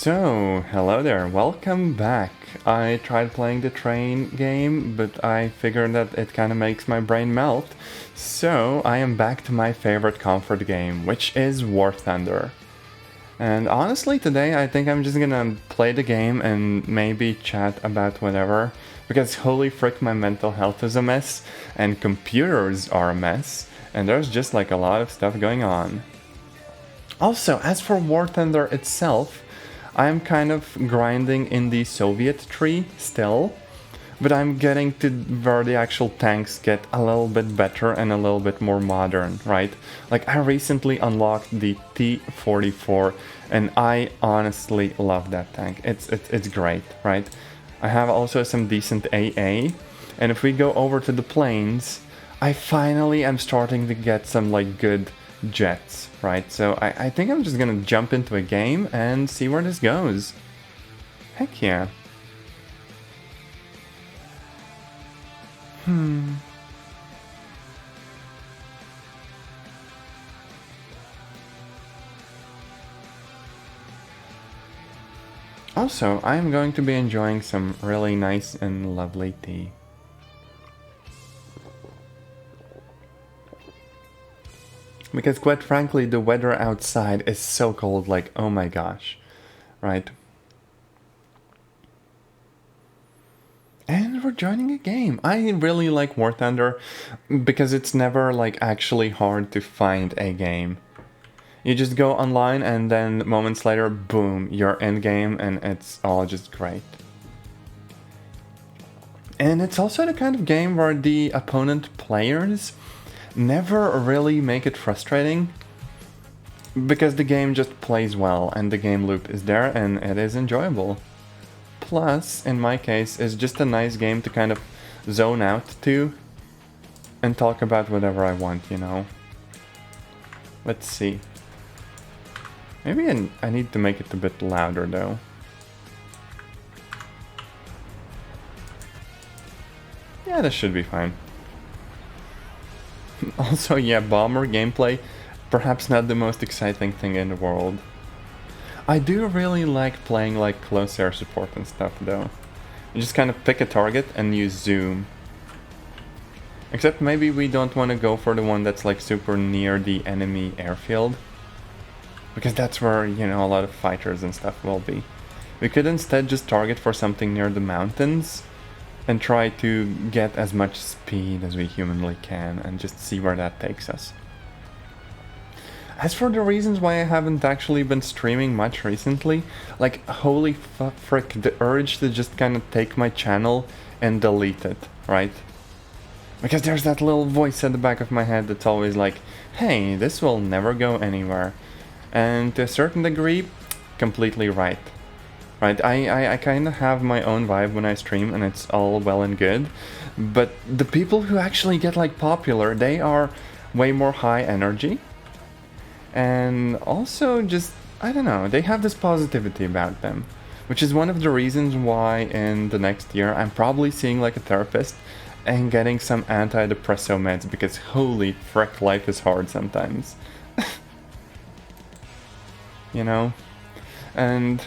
So, hello there, welcome back. I tried playing the train game, but I figured that it kind of makes my brain melt. So, I am back to my favorite comfort game, which is War Thunder. And honestly, today I think I'm just gonna play the game and maybe chat about whatever, because holy frick, my mental health is a mess, and computers are a mess, and there's just like a lot of stuff going on. Also, as for War Thunder itself, I'm kind of grinding in the Soviet tree still, but I'm getting to where the actual tanks get a little bit better and a little bit more modern, right? Like, I recently unlocked the T-44, and I honestly love that tank. It's great, right? I have also some decent AA, and if we go over to the planes, I finally am starting to get some like good jets, right? So I think I'm just gonna jump into a game and see where this goes. Heck yeah. Also, I'm going to be enjoying some really nice and lovely tea. Because quite frankly, the weather outside is so cold, like, oh my gosh, right? And we're joining a game. I really like War Thunder because it's never like actually hard to find a game. You just go online and then moments later, boom, you're in game and it's all just great. And it's also the kind of game where the opponent players never really make it frustrating because the game just plays well and the game loop is there and it is enjoyable. Plus, in my case, it's just a nice game to kind of zone out to and talk about whatever I want, you know. Let's see. Maybe I need to make it a bit louder though. Yeah, this should be fine. Also, yeah, bomber gameplay, perhaps not the most exciting thing in the world. I do really like playing like close air support and stuff though. You just kind of pick a target and you zoom. Except maybe we don't want to go for the one that's like super near the enemy airfield. Because that's where, you know, a lot of fighters and stuff will be. We could instead just target for something near the mountains and try to get as much speed as we humanly can and just see where that takes us. As for the reasons why I haven't actually been streaming much recently, like, holy frick, the urge to just kind of take my channel and delete it, right? Because there's that little voice at the back of my head that's always like, hey, this will never go anywhere. And to a certain degree, completely right. Right, I kind of have my own vibe when I stream and it's all well and good, but the people who actually get like popular, they are way more high energy and also just, I don't know, they have this positivity about them, which is one of the reasons why in the next year I'm probably seeing like a therapist and getting some antidepressant meds because holy frick, life is hard sometimes. You know? And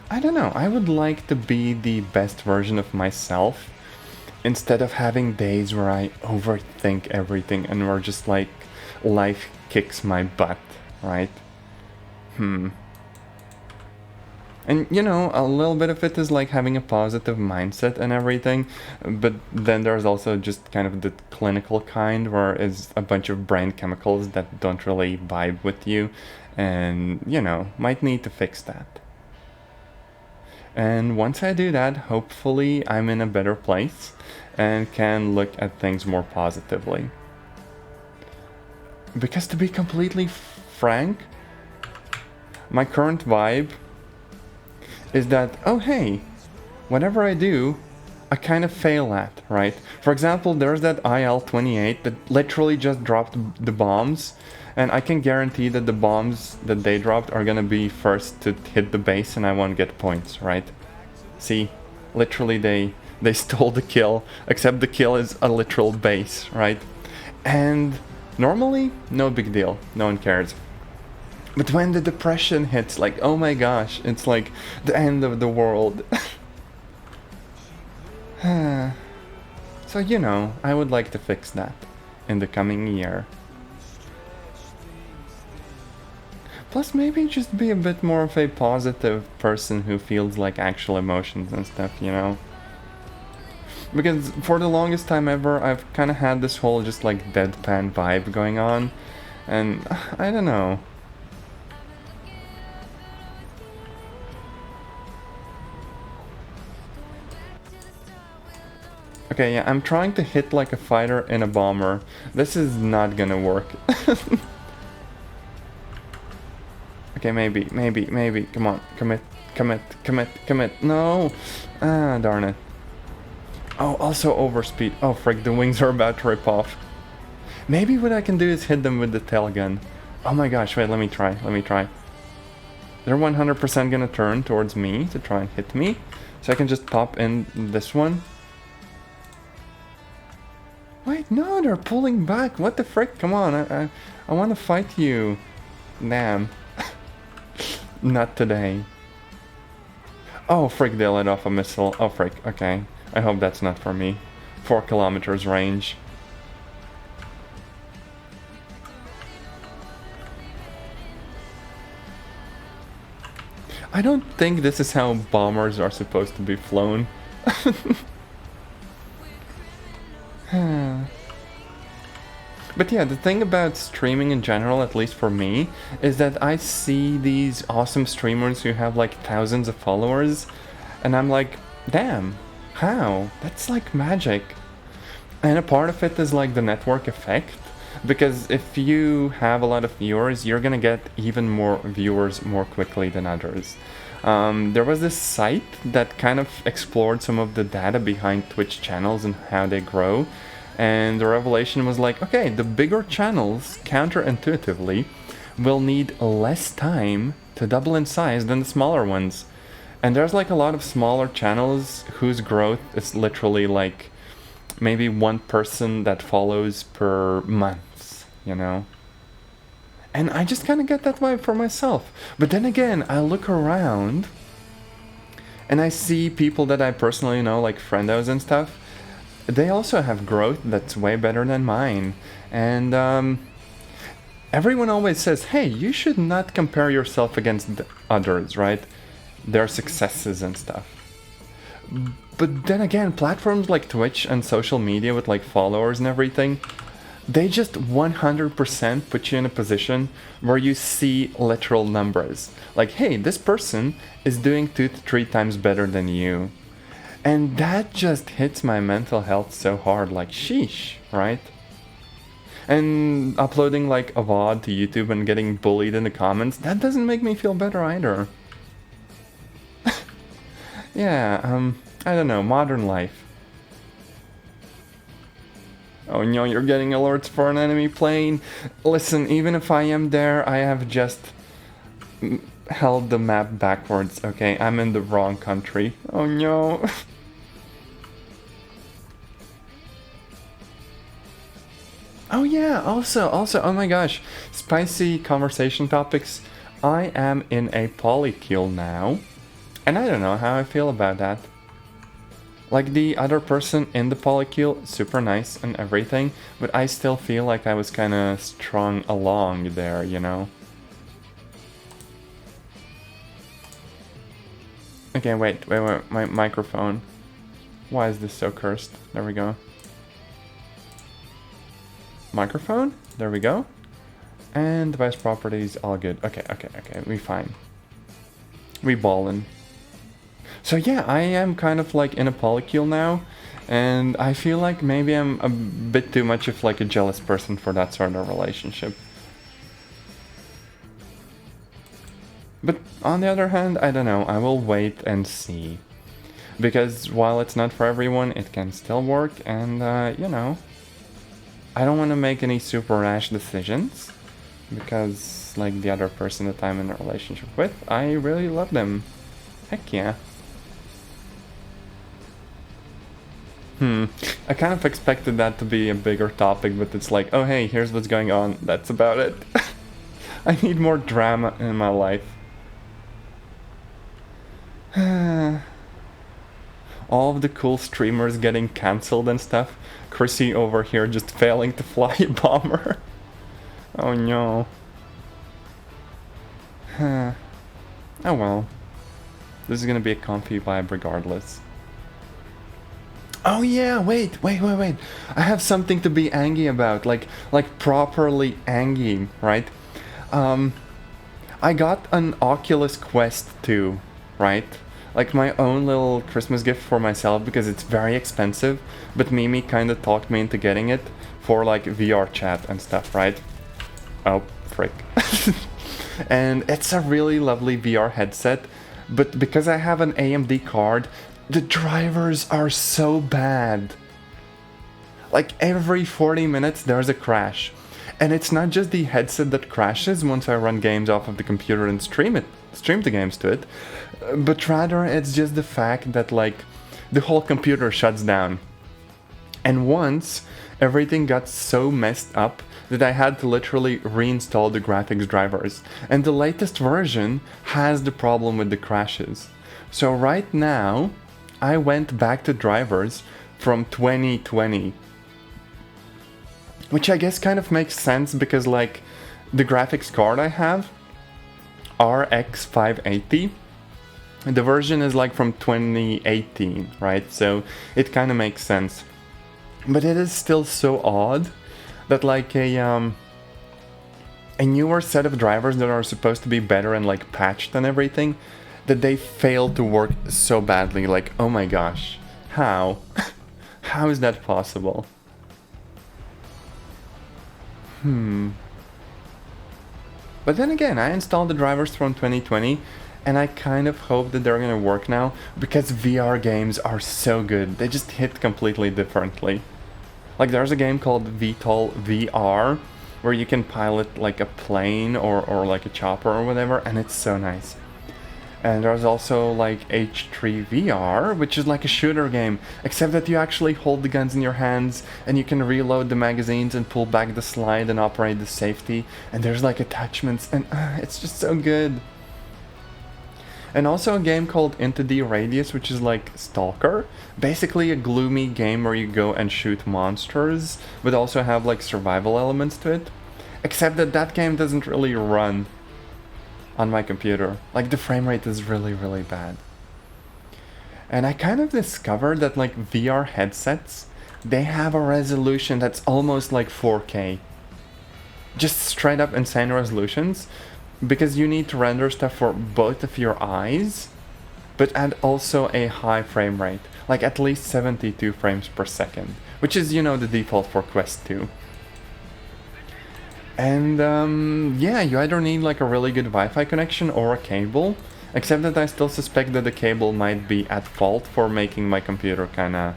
I don't know, I would like to be the best version of myself instead of having days where I overthink everything and where just like life kicks my butt, right? And you know, a little bit of it is like having a positive mindset and everything, but then there's also just kind of the clinical kind where it's a bunch of brain chemicals that don't really vibe with you and, you know, might need to fix that. And once I do that, hopefully I'm in a better place and can look at things more positively. Because to be completely frank, my current vibe is that, oh hey, whatever I do, I kind of fail at, right? For example, there's that IL-28 that literally just dropped the bombs, and I can guarantee that the bombs that they dropped are gonna be first to hit the base and I won't get points, right? See, literally they stole the kill, except the kill is a literal base, right? And normally, no big deal, no one cares. But when the depression hits, like, oh my gosh, it's like the end of the world. So, you know, I would like to fix that in the coming year. Plus, maybe just be a bit more of a positive person who feels like actual emotions and stuff, you know? Because for the longest time ever, I've kind of had this whole just like deadpan vibe going on. And I don't know. Okay, yeah, I'm trying to hit like a fighter in a bomber. This is not gonna work. Okay, maybe. Come on, commit. No! Ah, darn it. Oh, also overspeed. Oh, frick, the wings are about to rip off. Maybe what I can do is hit them with the tail gun. Oh my gosh, wait, let me try. They're 100% gonna turn towards me to try and hit me. So I can just pop in this one. Wait, no, they're pulling back. What the frick? Come on, I want to fight you. Damn. Not today. Oh, frick, they let off a missile. Oh, frick, okay. I hope that's not for me. 4 kilometers range. I don't think this is how bombers are supposed to be flown. But yeah, the thing about streaming in general, at least for me, is that I see these awesome streamers who have like thousands of followers, and I'm like, damn, how? That's like magic. And a part of it is like the network effect, because if you have a lot of viewers, you're gonna get even more viewers more quickly than others. There was this site that kind of explored some of the data behind Twitch channels and how they grow. And the revelation was like, okay, the bigger channels, counterintuitively, will need less time to double in size than the smaller ones. And there's like a lot of smaller channels whose growth is literally like maybe one person that follows per month, you know? And I just kind of get that vibe for myself. But then again, I look around and I see people that I personally know, like friendos and stuff. They also have growth that's way better than mine. And everyone always says, hey, you should not compare yourself against others, right? Their successes and stuff. But then again, platforms like Twitch and social media with like followers and everything, they just 100% put you in a position where you see literal numbers. Like, hey, this person is doing 2 to 3 times better than you. And that just hits my mental health so hard, like, sheesh, right? And uploading like a VOD to YouTube and getting bullied in the comments, that doesn't make me feel better either. Yeah, I don't know, modern life. Oh no, you're getting alerts for an enemy plane. Listen, even if I am there, I have just held the map backwards, okay? I'm in the wrong country. Oh no. Oh yeah, also, oh my gosh, spicy conversation topics. I am in a polycule now, and I don't know how I feel about that. Like the other person in the polycule, super nice and everything, but I still feel like I was kinda strung along there, you know? Okay, wait, my microphone. Why is this so cursed? There we go. Microphone, there we go. And device properties, all good. Okay, we fine. We ballin'. So yeah, I am kind of like in a polycule now, and I feel like maybe I'm a bit too much of like a jealous person for that sort of relationship. But on the other hand, I don't know, I will wait and see. Because while it's not for everyone, it can still work, and you know, I don't want to make any super rash decisions, because like the other person that I'm in a relationship with, I really love them. Heck yeah. I kind of expected that to be a bigger topic, but it's like, oh hey, here's what's going on, that's about it. I need more drama in my life. All of the cool streamers getting cancelled and stuff. Chrissy over here just failing to fly a bomber. Oh no. Oh well. This is gonna be a comfy vibe regardless. Oh yeah, wait. I have something to be angry about, like properly angry, right? I got an Oculus Quest 2, right? Like my own little Christmas gift for myself because it's very expensive, but Mimi kind of talked me into getting it for like VR chat and stuff, right? Oh, frick. And it's a really lovely VR headset, but because I have an AMD card, the drivers are so bad. Like every 40 minutes there's a crash. And it's not just the headset that crashes once I run games off of the computer and stream the games to it, but rather it's just the fact that like the whole computer shuts down. And once everything got so messed up that I had to literally reinstall the graphics drivers. And the latest version has the problem with the crashes. So right now I went back to drivers from 2020. Which I guess kind of makes sense because like the graphics card I have, RX 580, the version is like from 2018, right? So it kind of makes sense. But it is still so odd that like a newer set of drivers that are supposed to be better and like patched and everything, that they failed to work so badly. Like, oh my gosh, how? How is that possible? But then again, I installed the drivers from 2020 and I kind of hope that they're gonna work now because VR games are so good. They just hit completely differently. Like there's a game called VTOL VR where you can pilot like a plane or like a chopper or whatever, and it's so nice. And there's also like H3 VR, which is like a shooter game, except that you actually hold the guns in your hands and you can reload the magazines and pull back the slide and operate the safety, and there's like attachments, and it's just so good. And also a game called Into the Radius, which is like Stalker, basically a gloomy game where you go and shoot monsters, but also have like survival elements to it, except that that game doesn't really run on my computer. Like the frame rate is really, really bad. And I kind of discovered that like VR headsets, they have a resolution that's almost like 4K. Just straight up insane resolutions, because you need to render stuff for both of your eyes, but and also a high frame rate, like at least 72 frames per second, which is, you know, the default for Quest 2. And yeah, you either need like a really good Wi-Fi connection or a cable, except that I still suspect that the cable might be at fault for making my computer kinda,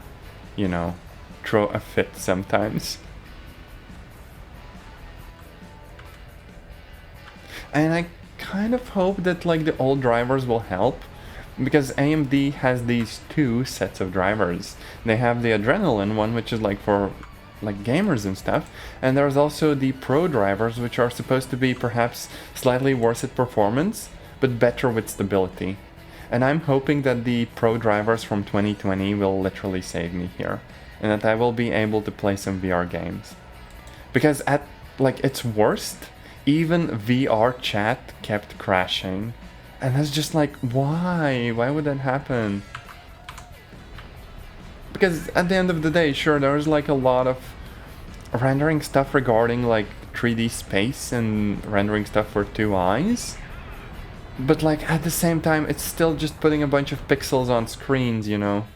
you know, throw a fit sometimes. And I kind of hope that like the old drivers will help, because AMD has these two sets of drivers. They have the Adrenaline one, which is like for like gamers and stuff, and there's also the Pro drivers, which are supposed to be perhaps slightly worse at performance, but better with stability. And I'm hoping that the Pro drivers from 2020 will literally save me here, and that I will be able to play some VR games. Because at like its worst, even VR chat kept crashing, and that's just like, why would that happen? Because at the end of the day, sure, there's like a lot of rendering stuff regarding like 3D space and rendering stuff for two eyes, but like at the same time it's still just putting a bunch of pixels on screens, you know?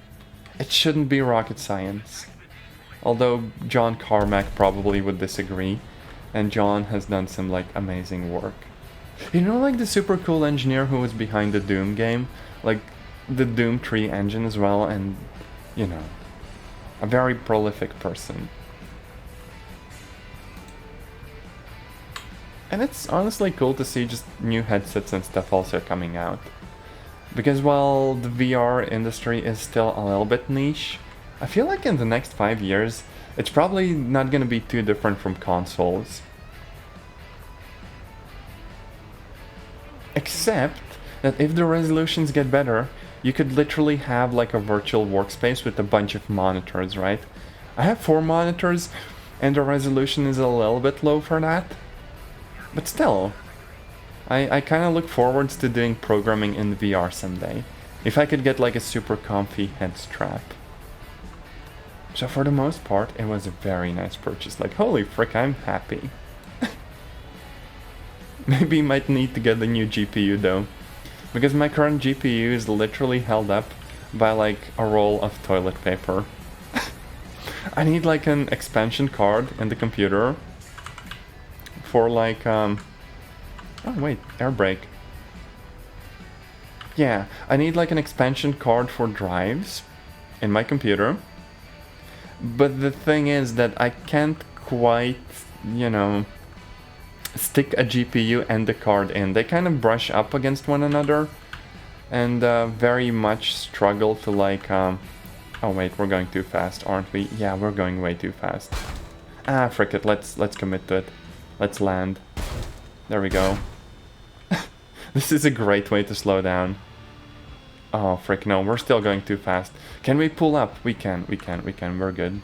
It shouldn't be rocket science. Although John Carmack probably would disagree, and John has done some like amazing work. You know, like the super cool engineer who was behind the Doom game, like the Doom 3 engine as well, and you know, a very prolific person. And it's honestly cool to see just new headsets and stuff also coming out. Because while the VR industry is still a little bit niche, I feel like in the next 5 years, it's probably not gonna be too different from consoles. Except that if the resolutions get better, you could literally have like a virtual workspace with a bunch of monitors, right? I have 4 monitors and the resolution is a little bit low for that. But still, I kind of look forward to doing programming in VR someday. If I could get like a super comfy head strap. So for the most part, it was a very nice purchase. Like, holy frick, I'm happy. Maybe might need to get a new GPU though. Because my current GPU is literally held up by like a roll of toilet paper. I need like an expansion card in the computer for like oh wait, air brake. Yeah, I need like an expansion card for drives in my computer. But the thing is that I can't quite, you know, stick a GPU and the card in. They kind of brush up against one another and very much struggle to like oh wait, we're going too fast, aren't we? Yeah, we're going way too fast. Ah, frick it, let's commit to it. Let's land. There we go. This is a great way to slow down. Oh, frick, no, we're still going too fast. Can we pull up? We can, we're good.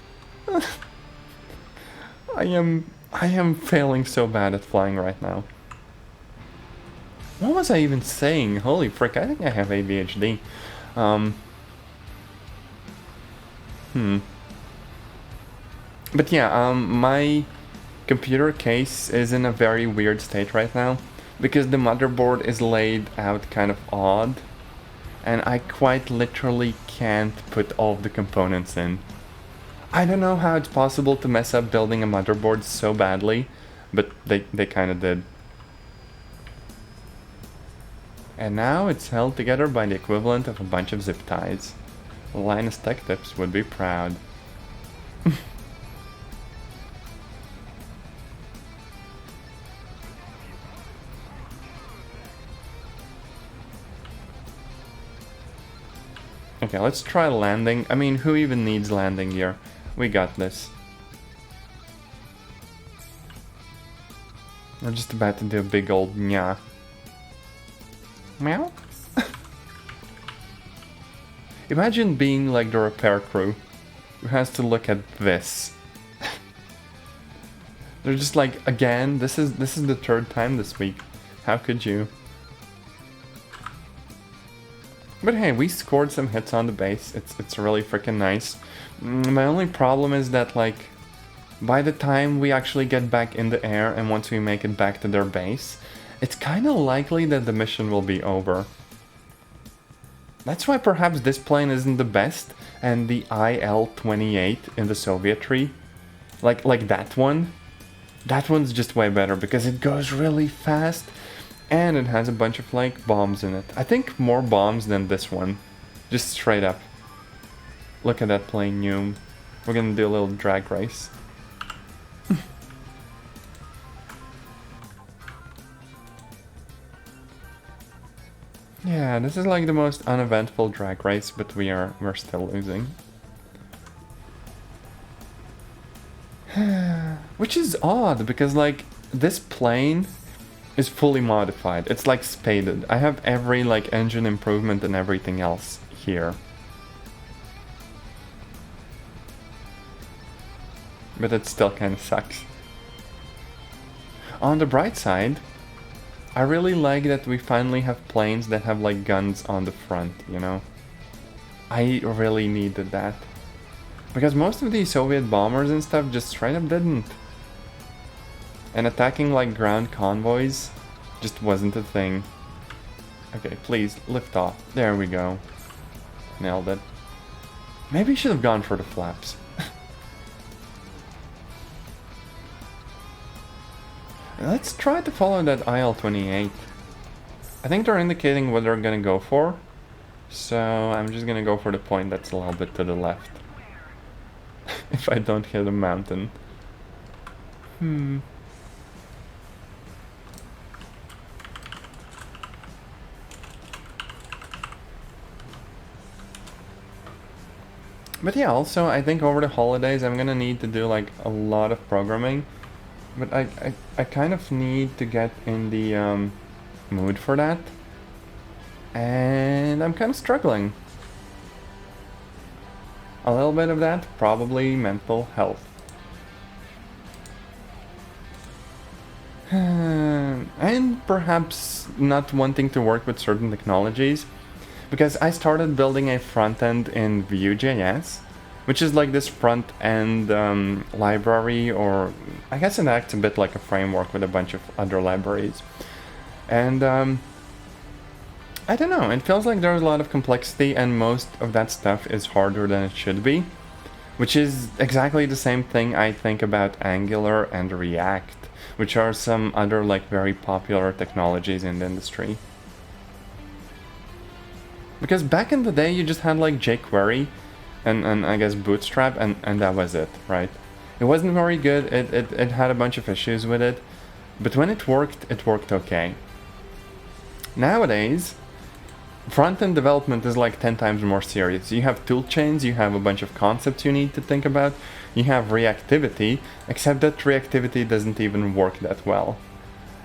I am failing so bad at flying right now. What was I even saying? Holy frick, I think I have ADHD. But yeah, my computer case is in a very weird state right now because the motherboard is laid out kind of odd and I quite literally can't put all of the components in. I don't know how it's possible to mess up building a motherboard so badly, but they kind of did. And now it's held together by the equivalent of a bunch of zip ties. Linus Tech Tips would be proud. Okay, let's try landing. I mean, who even needs landing gear? We got this. We're just about to do a big old nya. Meow? Imagine being like the repair crew who has to look at this. They're just like, again, this is the 3rd time this week. How could you? But hey, we scored some hits on the base. It's really freaking nice. My only problem is that like by the time we actually get back in the air and once we make it back to their base, it's kind of likely that the mission will be over. That's why perhaps this plane isn't the best and the IL-28 in the Soviet tree, like that one's just way better because it goes really fast and it has a bunch of like bombs in it. I think more bombs than this one, just straight up. Look at that plane, Noom. We're gonna do a little drag race. Yeah, this is like the most uneventful drag race, but we're still losing. Which is odd, because like, this plane is fully modified. It's like spaded. I have every like engine improvement and everything else here. But it still kind of sucks. On the bright side, I really like that we finally have planes that have like guns on the front, you know? I really needed that. Because most of these Soviet bombers and stuff just straight up didn't. And attacking like ground convoys just wasn't a thing. Okay, please, lift off. There we go. Nailed it. Maybe I should have gone for the flaps. Let's try to follow that IL-28. I think they're indicating what they're gonna go for. So I'm just gonna go for the point that's a little bit to the left. If I don't hit a mountain. But yeah, also I think over the holidays I'm gonna need to do like a lot of programming. But I kind of need to get in the mood for that. And I'm kind of struggling. A little bit of that, probably mental health. And perhaps not wanting to work with certain technologies, because I started building a front end in Vue.js, which is like this front end library, or I guess it acts a bit like a framework with a bunch of other libraries. And I don't know, it feels like there's a lot of complexity, and most of that stuff is harder than it should be, which is exactly the same thing I think about Angular and React, which are some other like very popular technologies in the industry. Because back in the day you just had like jQuery and I guess Bootstrap, and that was it, right? It wasn't very good, it had a bunch of issues with it, but when it worked okay. Nowadays, front-end development is like 10 times more serious. You have toolchains, you have a bunch of concepts you need to think about, you have reactivity, except that reactivity doesn't even work that well.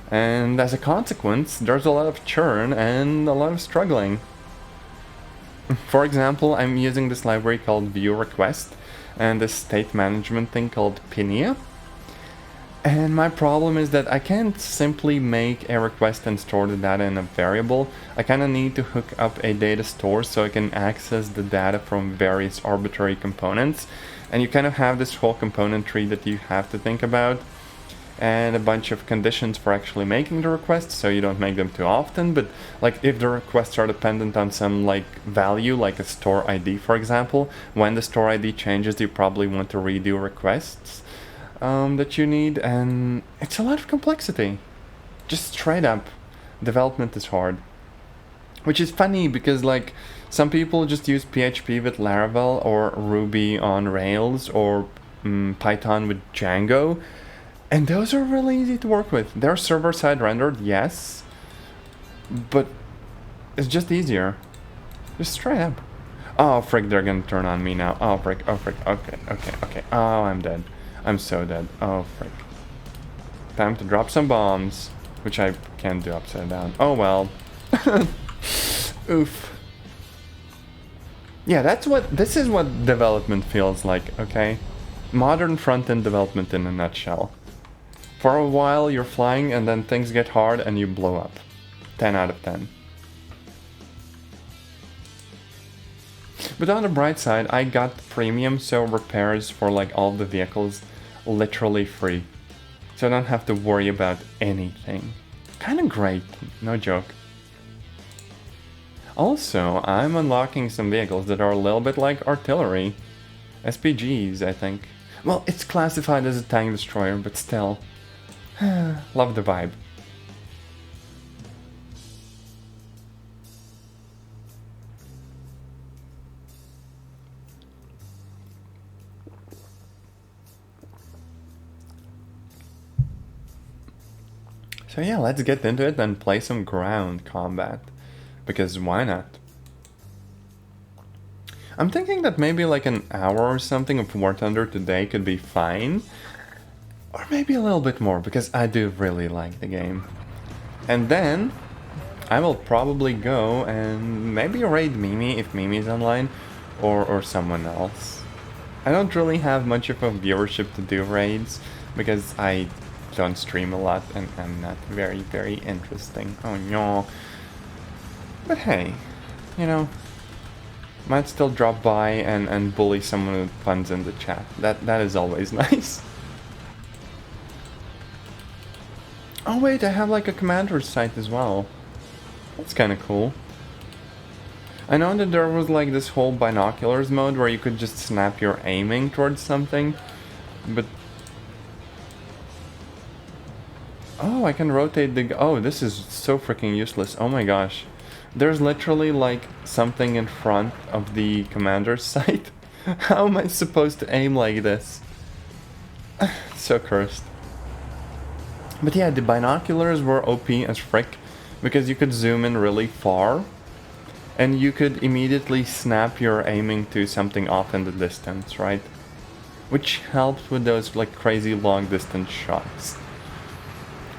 And as a consequence, there's a lot of churn and a lot of struggling. For example, I'm using this library called ViewRequest and this state management thing called Pinia. And my problem is that I can't simply make a request and store the data in a variable. I kind of need to hook up a data store so I can access the data from various arbitrary components. And you kind of have this whole component tree that you have to think about, and a bunch of conditions for actually making the requests, so you don't make them too often. But like if the requests are dependent on some like value, like a store ID for example, when the store ID changes you probably want to redo requests that you need, and it's a lot of complexity. Just straight up, development is hard. Which is funny because like some people just use PHP with Laravel or Ruby on Rails or Python with Django, and those are really easy to work with. They're server-side rendered, yes, but it's just easier. Just straight up. Oh frick, they're gonna turn on me now. Oh frick, okay. Oh, I'm dead. I'm so dead. Oh frick. Time to drop some bombs, which I can't do upside down. Oh well. Oof. Yeah, this is what development feels like, okay? Modern front-end development in a nutshell. For a while you're flying and then things get hard and you blow up. 10 out of 10. But on the bright side, I got premium, so repairs for like all the vehicles literally free. So I don't have to worry about anything. Kinda great, no joke. Also, I'm unlocking some vehicles that are a little bit like artillery. SPGs, I think. Well, it's classified as a tank destroyer, but still. Love the vibe. So yeah, let's get into it and play some ground combat. Because why not? I'm thinking that maybe like an hour or something of War Thunder today could be fine. Or maybe a little bit more, because I do really like the game. And then I will probably go and maybe raid Mimi if Mimi's online, or someone else. I don't really have much of a viewership to do raids, because I don't stream a lot and I'm not very, very interesting. Oh no. But hey, you know, might still drop by and bully someone with puns in the chat. That is always nice. Oh wait, I have like a commander's sight as well. That's kind of cool. I know that there was like this whole binoculars mode where you could just snap your aiming towards something, but... Oh, I can rotate the... Oh, this is so freaking useless. Oh my gosh. There's literally like something in front of the commander's sight. How am I supposed to aim like this? So cursed. But yeah, the binoculars were OP as frick, because you could zoom in really far, and you could immediately snap your aiming to something off in the distance, right? Which helps with those like crazy long distance shots.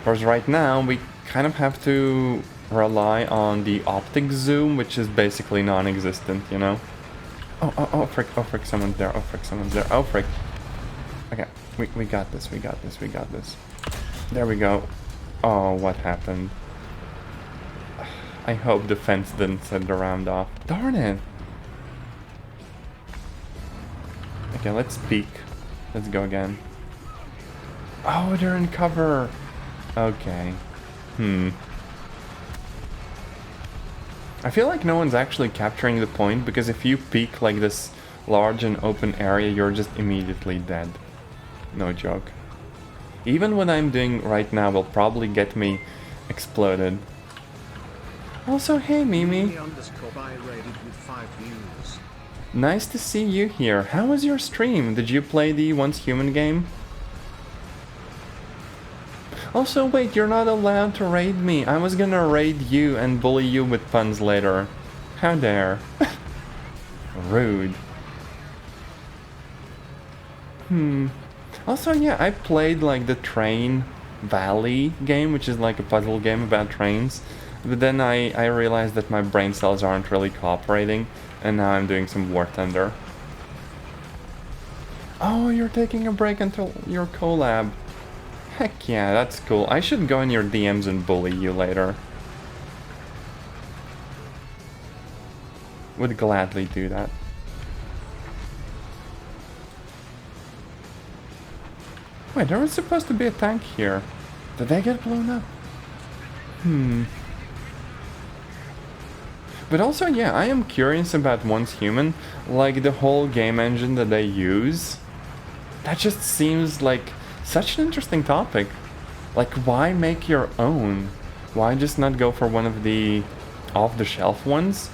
Whereas right now, we kind of have to rely on the optic zoom, which is basically non-existent, you know? Oh, frick, someone's there, oh, frick, someone's there, oh, frick. Okay, we got this, we got this, we got this. There we go. Oh, what happened? I hope the fence didn't set the round off. Darn it! Okay, let's peek. Let's go again. Oh, they're in cover! Okay. I feel like no one's actually capturing the point, because if you peek like this large and open area, you're just immediately dead. No joke. Even what I'm doing right now will probably get me exploded. Also, hey Mimi. Nice to see you here. How was your stream? Did you play the Once Human game? Also, wait, you're not allowed to raid me. I was gonna raid you and bully you with puns later. How dare. Rude. Also, yeah, I played like the Train Valley game, which is like a puzzle game about trains. But then I realized that my brain cells aren't really cooperating, and now I'm doing some War Thunder. Oh, you're taking a break until your collab. Heck yeah, that's cool. I should go in your DMs and bully you later. Would gladly do that. Wait, there was supposed to be a tank here. Did they get blown up? But also, yeah, I am curious about Once Human. Like, the whole game engine that they use. That just seems like such an interesting topic. Like, why make your own? Why just not go for one of the off-the-shelf ones?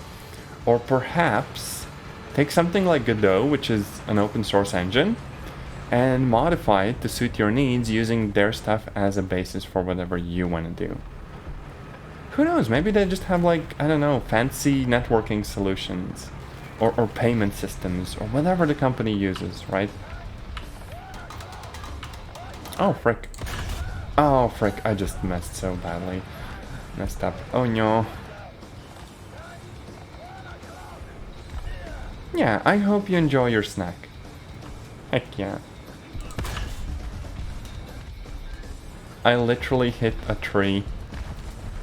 Or perhaps take something like Godot, which is an open source engine, and modify it to suit your needs using their stuff as a basis for whatever you want to do. Who knows, maybe they just have like, I don't know, fancy networking solutions or payment systems or whatever the company uses, right? Oh, frick. Oh, frick, I just messed so badly. Messed up. Oh, no. Yeah, I hope you enjoy your snack. Heck yeah. I literally hit a tree.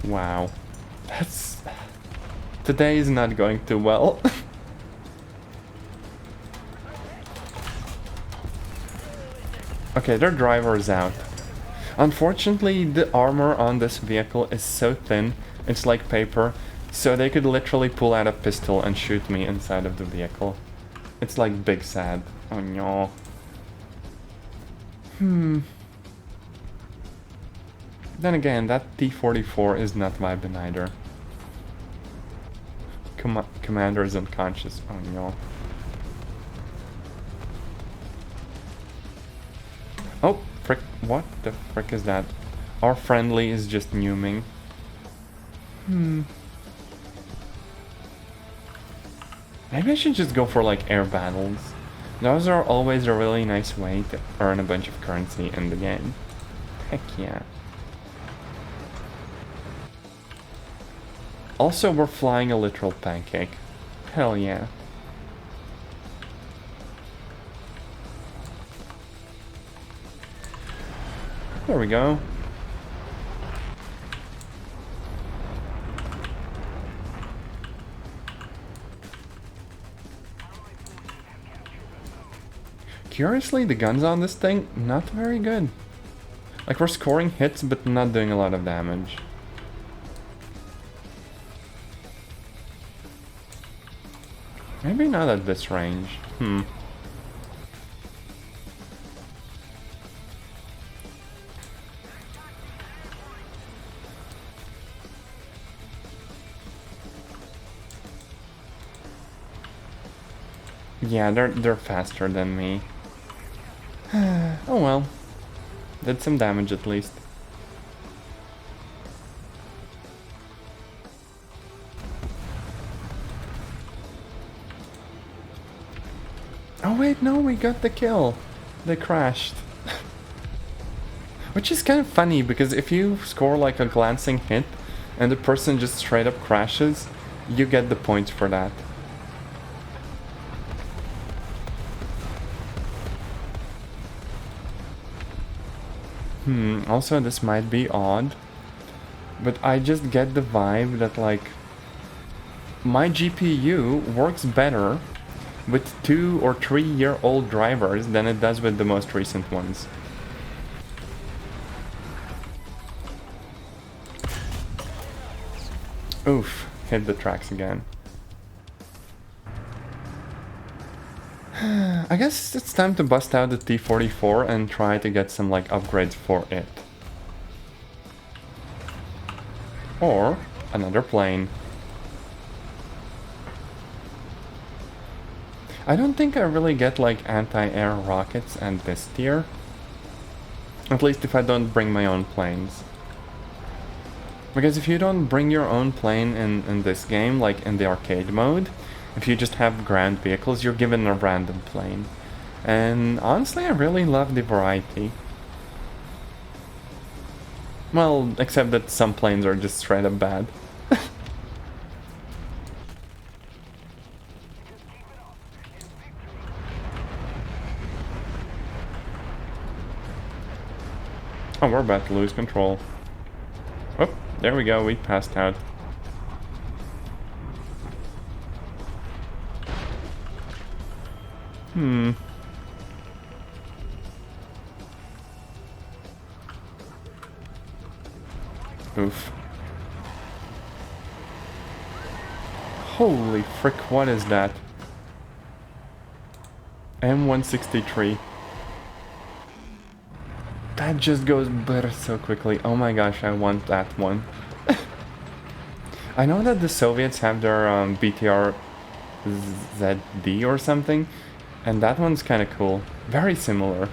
Wow. That's... Today is not going too well. Okay, their driver is out. Unfortunately, the armor on this vehicle is so thin, it's like paper, so they could literally pull out a pistol and shoot me inside of the vehicle. It's like big sad. Oh no. Then again, that T-44 is not vibing either. Commander is unconscious. Oh no. Oh, frick. What the frick is that? Our friendly is just numing. Maybe I should just go for like air battles. Those are always a really nice way to earn a bunch of currency in the game. Heck yeah. Also, we're flying a literal pancake. Hell yeah. There we go. Curiously, the guns on this thing, not very good. Like, we're scoring hits, but not doing a lot of damage. Maybe not at this range. Yeah, they're faster than me. Oh well. Did some damage at least. Oh wait, no, we got the kill. They crashed. Which is kind of funny, because if you score like a glancing hit, and the person just straight up crashes, you get the points for that. Also this might be odd, but I just get the vibe that like my GPU works better with 2 or 3 year old drivers than it does with the most recent ones. Oof, hit the tracks again. I guess it's time to bust out the T-44 and try to get some like upgrades for it. Or another plane. I don't think I really get like anti-air rockets at this tier. At least if I don't bring my own planes. Because if you don't bring your own plane in this game, like in the arcade mode, if you just have ground vehicles, you're given a random plane. And honestly, I really love the variety. Well, except that some planes are just straight up bad. Oh, we're about to lose control. Oh, there we go, we passed out. Oof. Holy frick, what is that? M163. That just goes better so quickly. Oh my gosh, I want that one. I know that the Soviets have their BTR ZD or something, and that one's kind of cool. Very similar.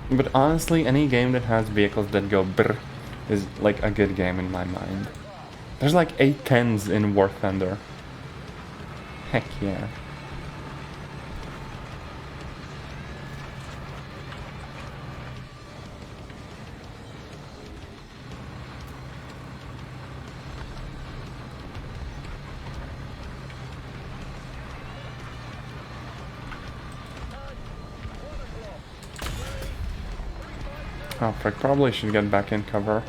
But honestly, any game that has vehicles that go brr is like a good game in my mind. There's like 8 10s in War Thunder. Heck yeah. Oh frick, probably should get back in cover.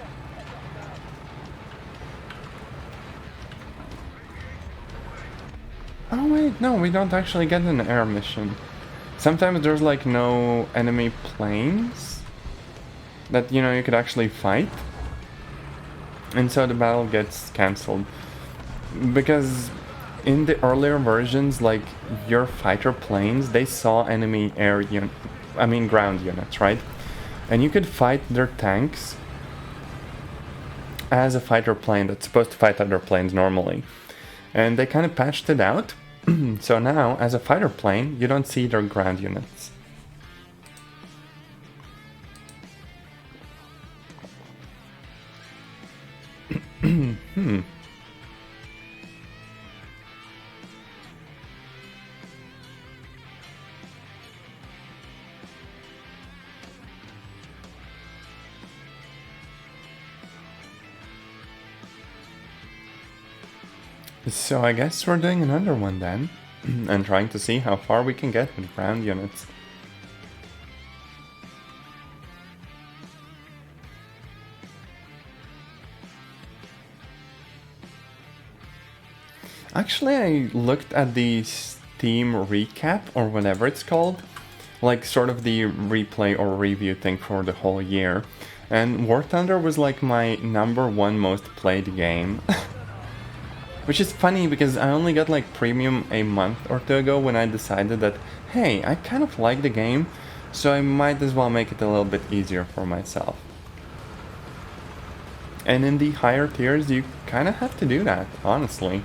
Oh wait, no, we don't actually get an air mission. Sometimes there's like no enemy planes that, you know, you could actually fight. And so the battle gets cancelled. Because in the earlier versions, like, your fighter planes, they saw enemy ground units, right? And you could fight their tanks as a fighter plane that's supposed to fight other planes normally. And they kind of patched it out. So now, as a fighter plane, you don't see their ground units. So I guess we're doing another one then, and trying to see how far we can get with ground units. Actually, I looked at the Steam recap, or whatever it's called, like sort of the replay or review thing for the whole year, and War Thunder was like my #1 most played game. Which is funny because I only got like premium a month or two ago when I decided that, hey, I kind of like the game, so I might as well make it a little bit easier for myself. And in the higher tiers, you kind of have to do that, honestly.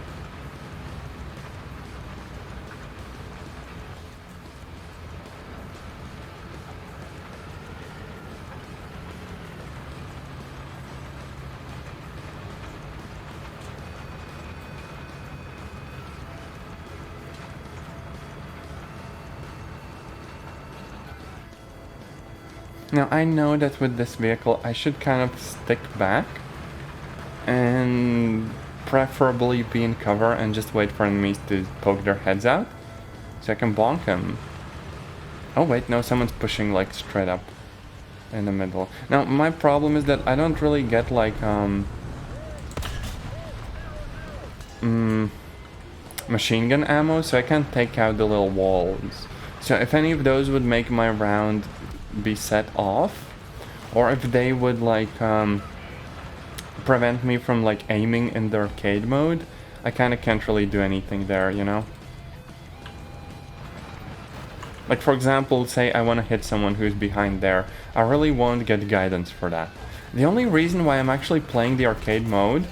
Now I know that with this vehicle I should kind of stick back and preferably be in cover and just wait for enemies to poke their heads out so I can bonk them. Oh wait, no, someone's pushing like straight up in the middle. Now my problem is that I don't really get like machine gun ammo, so I can't take out the little walls. So if any of those would make my round be set off, or if they would like prevent me from like aiming in the arcade mode, I kind of can't really do anything there, you know? Like for example, say I want to hit someone who's behind there, I really won't get guidance for that. The only reason why I'm actually playing the arcade mode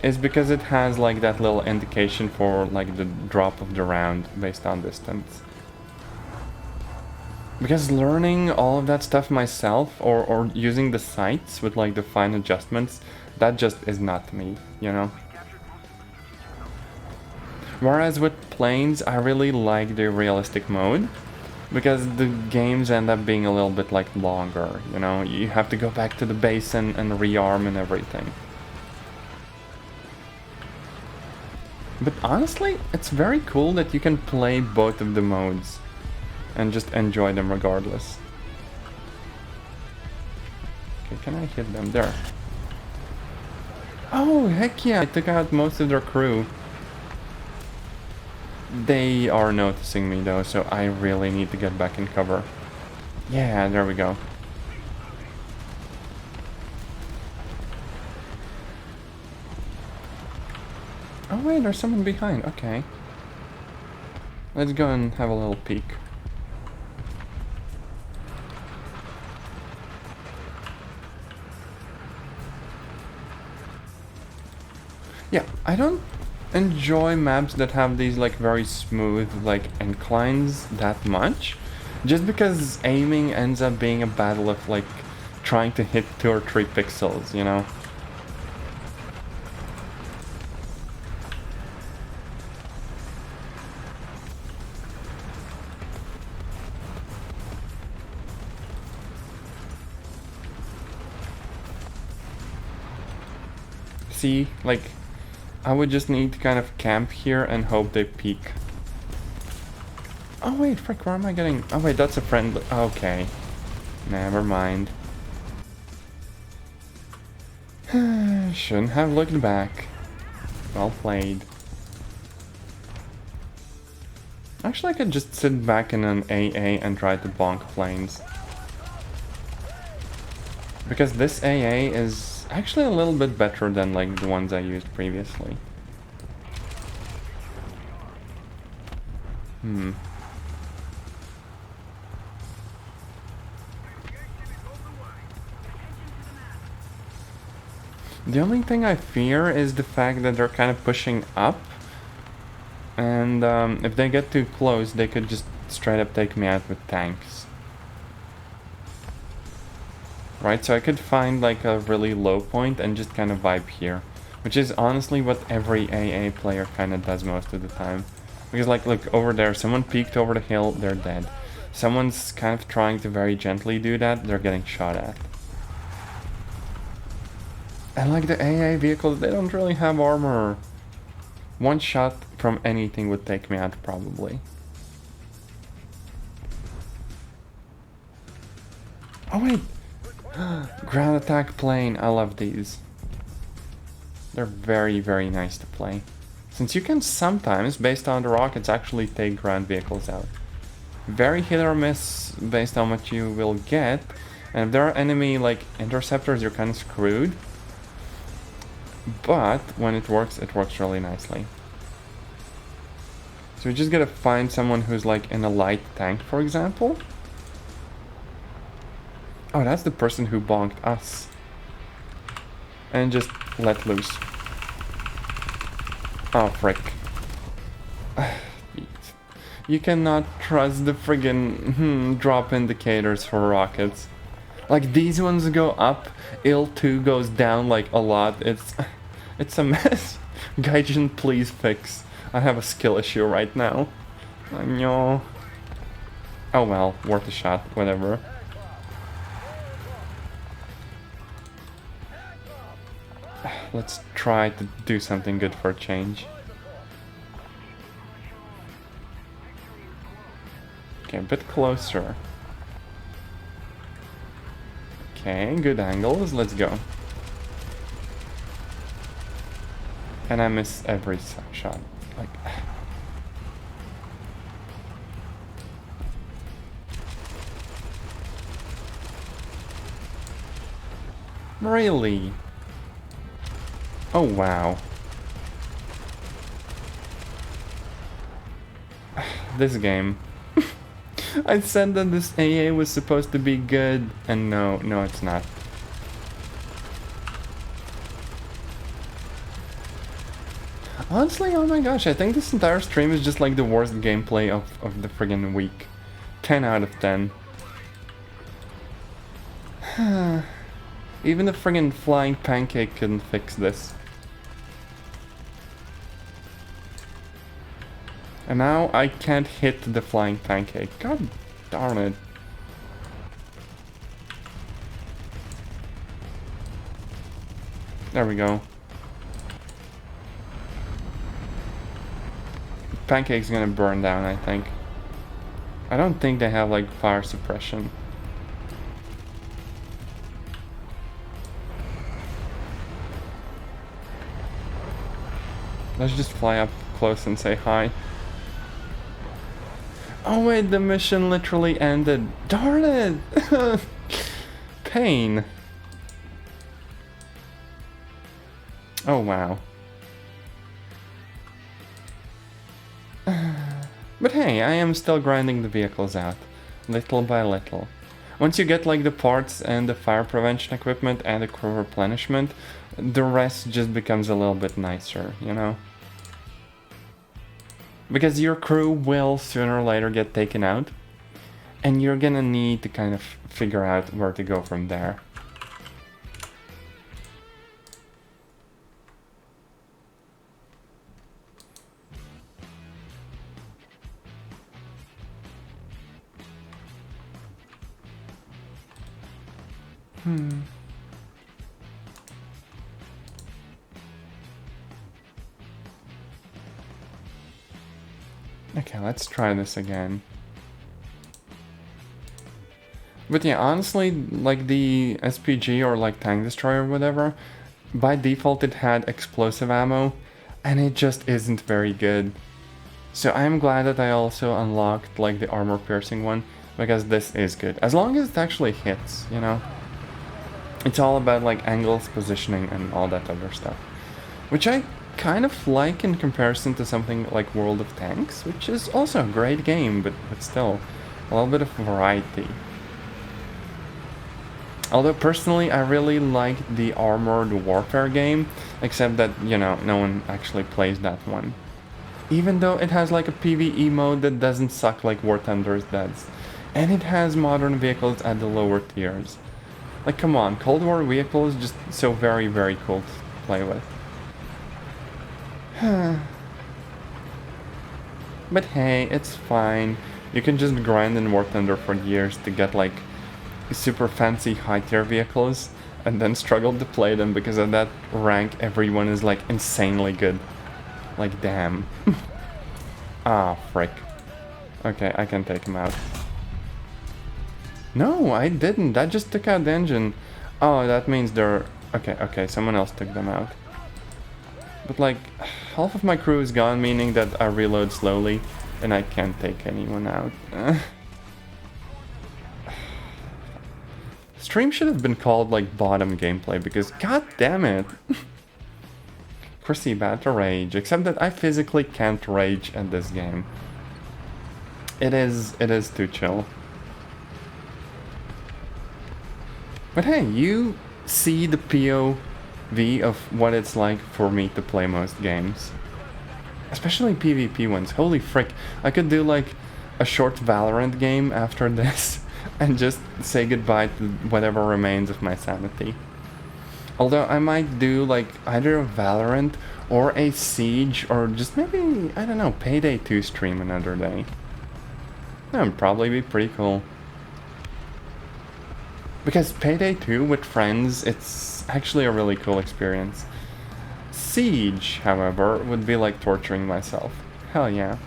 is because it has like that little indication for like the drop of the round based on distance. Because learning all of that stuff myself, or using the sights with like the fine adjustments, that just is not me, you know? Whereas with planes, I really like the realistic mode, because the games end up being a little bit like longer, you know? You have to go back to the base and rearm and everything. But honestly, it's very cool that you can play both of the modes and just enjoy them regardless. Okay, can I hit them there? Oh, heck yeah, I took out most of their crew. They are noticing me though, so I really need to get back in cover. Yeah, there we go. Oh wait, there's someone behind, okay. Let's go and have a little peek. Yeah, I don't enjoy maps that have these like very smooth like inclines that much, just because aiming ends up being a battle of like trying to hit 2 or 3 pixels, you know? See, like, I would just need to kind of camp here and hope they peek. Oh wait, frick, where am I getting? Oh wait, that's a friend. Okay. Never mind. Shouldn't have looked back. Well played. Actually, I could just sit back in an AA and try to bonk planes. Because this AA is actually a little bit better than like the ones I used previously. The only thing I fear is the fact that they're kind of pushing up. And if they get too close, they could just straight up take me out with tanks. Right, so I could find like a really low point and just kind of vibe here. Which is honestly what every AA player kind of does most of the time. Because like, look, over there, someone peeked over the hill, they're dead. Someone's kind of trying to very gently do that, they're getting shot at. And like the AA vehicles, they don't really have armor. One shot from anything would take me out, probably. Oh wait! Ground attack plane, I love these. They're very, very nice to play. Since you can sometimes, based on the rockets, actually take ground vehicles out. Very hit or miss based on what you will get. And if there are enemy like interceptors, you're kind of screwed. But when it works really nicely. So we just gotta find someone who's like in a light tank, for example. Oh, that's the person who bonked us. And just let loose. Oh, frick. You cannot trust the friggin' drop indicators for rockets. Like, these ones go up, IL-2 goes down like a lot. It's a mess. Gaijin, please fix. I have a skill issue right now. I know. Oh well, worth a shot, whatever. Let's try to do something good for a change. Okay, a bit closer. Okay, good angles, let's go. And I miss every shot. Like... Really? Oh wow. This game. I said that this AA was supposed to be good, and no, it's not. Honestly, oh my gosh, I think this entire stream is just like the worst gameplay of the friggin' week. 10 out of 10. Even the friggin' flying pancake couldn't fix this. And now I can't hit the flying pancake. God darn it. There we go. Pancake's gonna burn down, I think. I don't think they have like fire suppression. Let's just fly up close and say hi. Oh wait, the mission literally ended. Darn it! Pain. Oh wow. But hey, I am still grinding the vehicles out, little by little. Once you get like the parts and the fire prevention equipment and the crew replenishment, the rest just becomes a little bit nicer, you know? Because your crew will sooner or later get taken out, and you're gonna need to kind of figure out where to go from there. Okay, let's try this again. But yeah, honestly, like the SPG or like tank destroyer or whatever, by default it had explosive ammo, and it just isn't very good. So I'm glad that I also unlocked like the armor piercing one, because this is good. As long as it actually hits, you know? It's all about like angles, positioning, and all that other stuff. Which I kind of like in comparison to something like World of Tanks, which is also a great game, but still, a little bit of variety. Although personally I really like the Armored Warfare game, except that, you know, no one actually plays that one. Even though it has like a PvE mode that doesn't suck like War Thunder's does. And it has modern vehicles at the lower tiers. Like, come on, Cold War vehicle is just so very, very cool to play with. But hey, it's fine. You can just grind in War Thunder for years to get like super fancy high tier vehicles and then struggle to play them because at that rank everyone is like insanely good. Like, damn. Ah, frick. Okay, I can take him out. No, I didn't. I just took out the engine. Oh, that means they're... Okay, someone else took them out. But like, half of my crew is gone, meaning that I reload slowly, and I can't take anyone out. Stream should have been called like bottom gameplay, because god damn it. Chrissy bad to rage, except that I physically can't rage at this game. It is too chill. But hey, you see the POV of what it's like for me to play most games. Especially PvP ones. Holy frick, I could do like a short Valorant game after this and just say goodbye to whatever remains of my sanity. Although I might do like either a Valorant or a Siege or just maybe, I don't know, Payday 2 stream another day. That would probably be pretty cool. Because Payday 2 with friends, it's actually a really cool experience. Siege, however, would be like torturing myself. Hell yeah.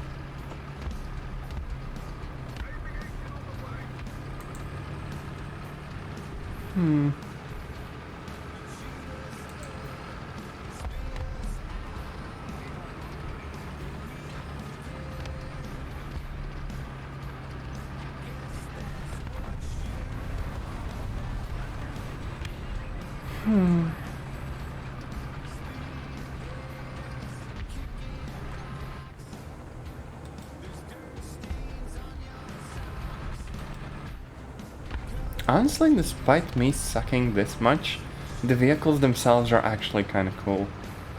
Honestly, despite me sucking this much, the vehicles themselves are actually kind of cool.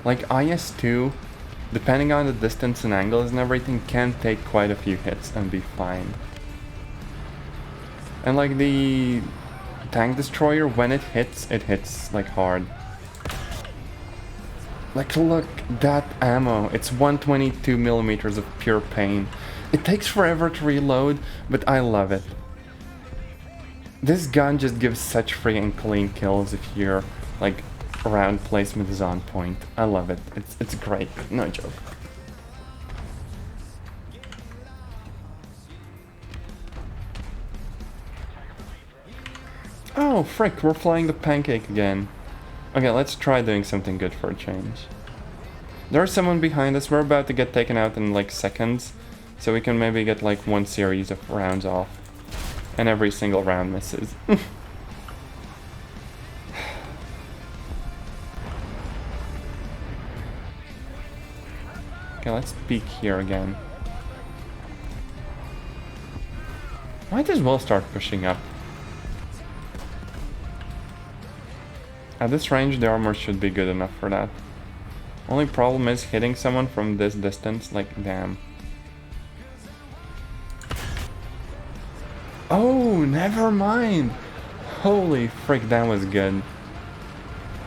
Like IS-2, depending on the distance and angles and everything, can take quite a few hits and be fine. And like the tank destroyer, when it hits like hard. Like look, that ammo, it's 122 millimeters of pure pain. It takes forever to reload, but I love it. This gun just gives such free and clean kills if your like round placement is on point. I love it. It's great. No joke. Oh frick, we're flying the pancake again. Okay, let's try doing something good for a change. There's someone behind us. We're about to get taken out in like seconds, so we can maybe get like one series of rounds off. And every single round misses. Okay, let's peek here again. Might as well start pushing up. At this range, the armor should be good enough for that. Only problem is hitting someone from this distance, like, damn. Oh, never mind! Holy frick, that was good.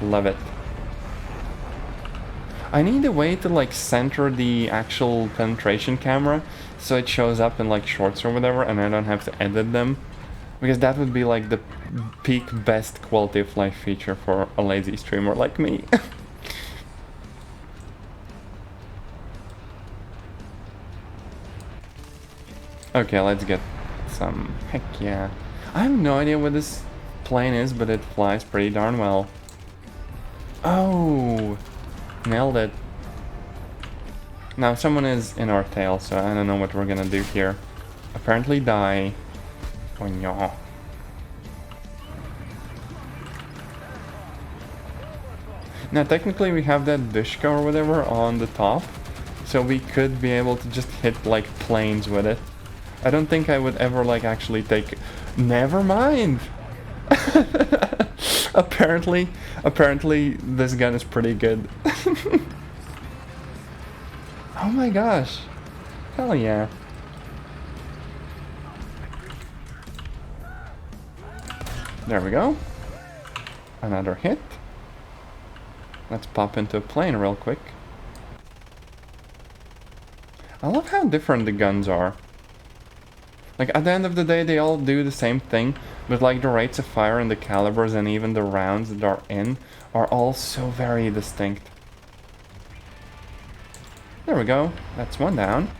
Love it. I need a way to like center the actual penetration camera so it shows up in like shorts or whatever and I don't have to edit them. Because that would be like the peak best quality of life feature for a lazy streamer like me. Okay, let's get some. Heck yeah. I have no idea what this plane is, but it flies pretty darn well. Oh! Nailed it. Now someone is in our tail, so I don't know what we're gonna do here. Apparently die. Oh no. Now technically we have that Dushka or whatever on the top, so we could be able to just hit like planes with it. I don't think I would ever like actually take... Never mind! Apparently this gun is pretty good. Oh my gosh. Hell yeah. There we go. Another hit. Let's pop into a plane real quick. I love how different the guns are. Like, at the end of the day, they all do the same thing, but like the rates of fire and the calibers and even the rounds that are in are all so very distinct. There we go. That's one down.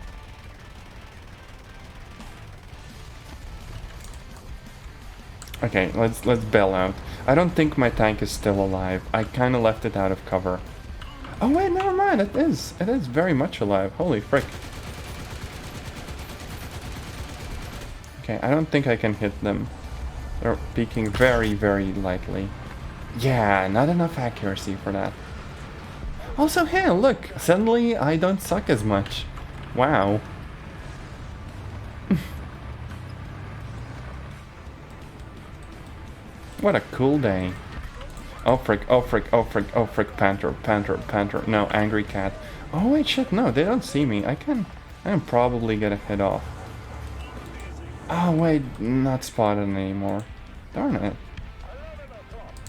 Okay, let's bail out. I don't think my tank is still alive. I kind of left it out of cover. Oh wait, never mind. It is very much alive. Holy frick. Okay, I don't think I can hit them. They're peeking very, very lightly. Yeah, not enough accuracy for that. Also, hey, look! Suddenly, I don't suck as much. Wow. What a cool day. Oh frick, oh frick, oh frick, oh frick, panther, panther, panther. No, angry cat. Oh wait, shit, no, they don't see me. I can probably get a hit off. Oh wait, not spotted anymore. Darn it.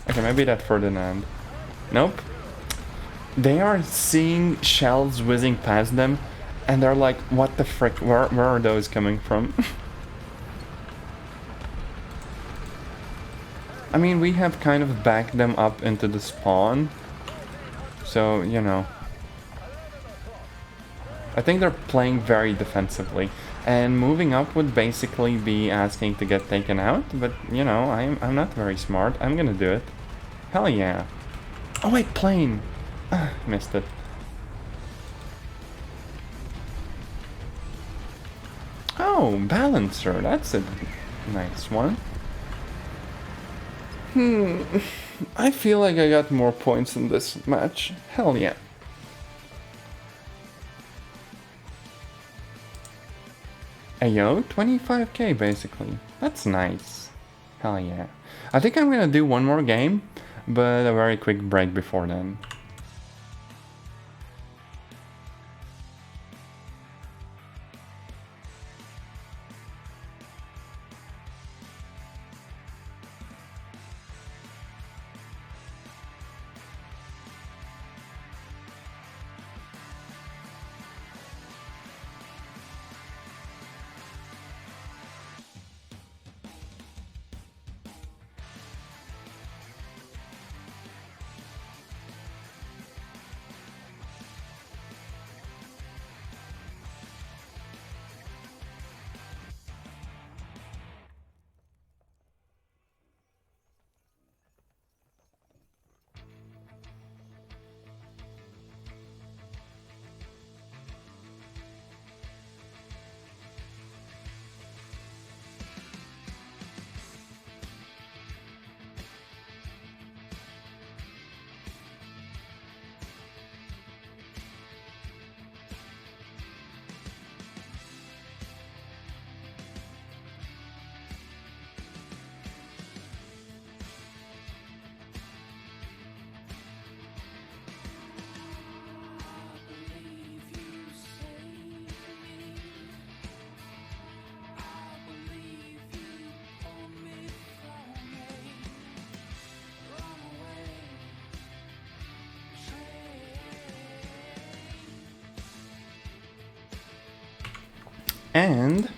Okay, maybe that Ferdinand. Nope. They are seeing shells whizzing past them, and they're like, what the frick, where are those coming from? I mean, we have kind of backed them up into the spawn. So, you know. I think they're playing very defensively. And moving up would basically be asking to get taken out. But, you know, I'm not very smart. I'm gonna do it. Hell yeah. Oh wait, plane! Missed it. Oh, balancer. That's a nice one. I feel like I got more points in this match. Hell yeah. Ayo, 25k basically. That's nice. Hell yeah. I think I'm gonna do one more game, but a very quick break before then. And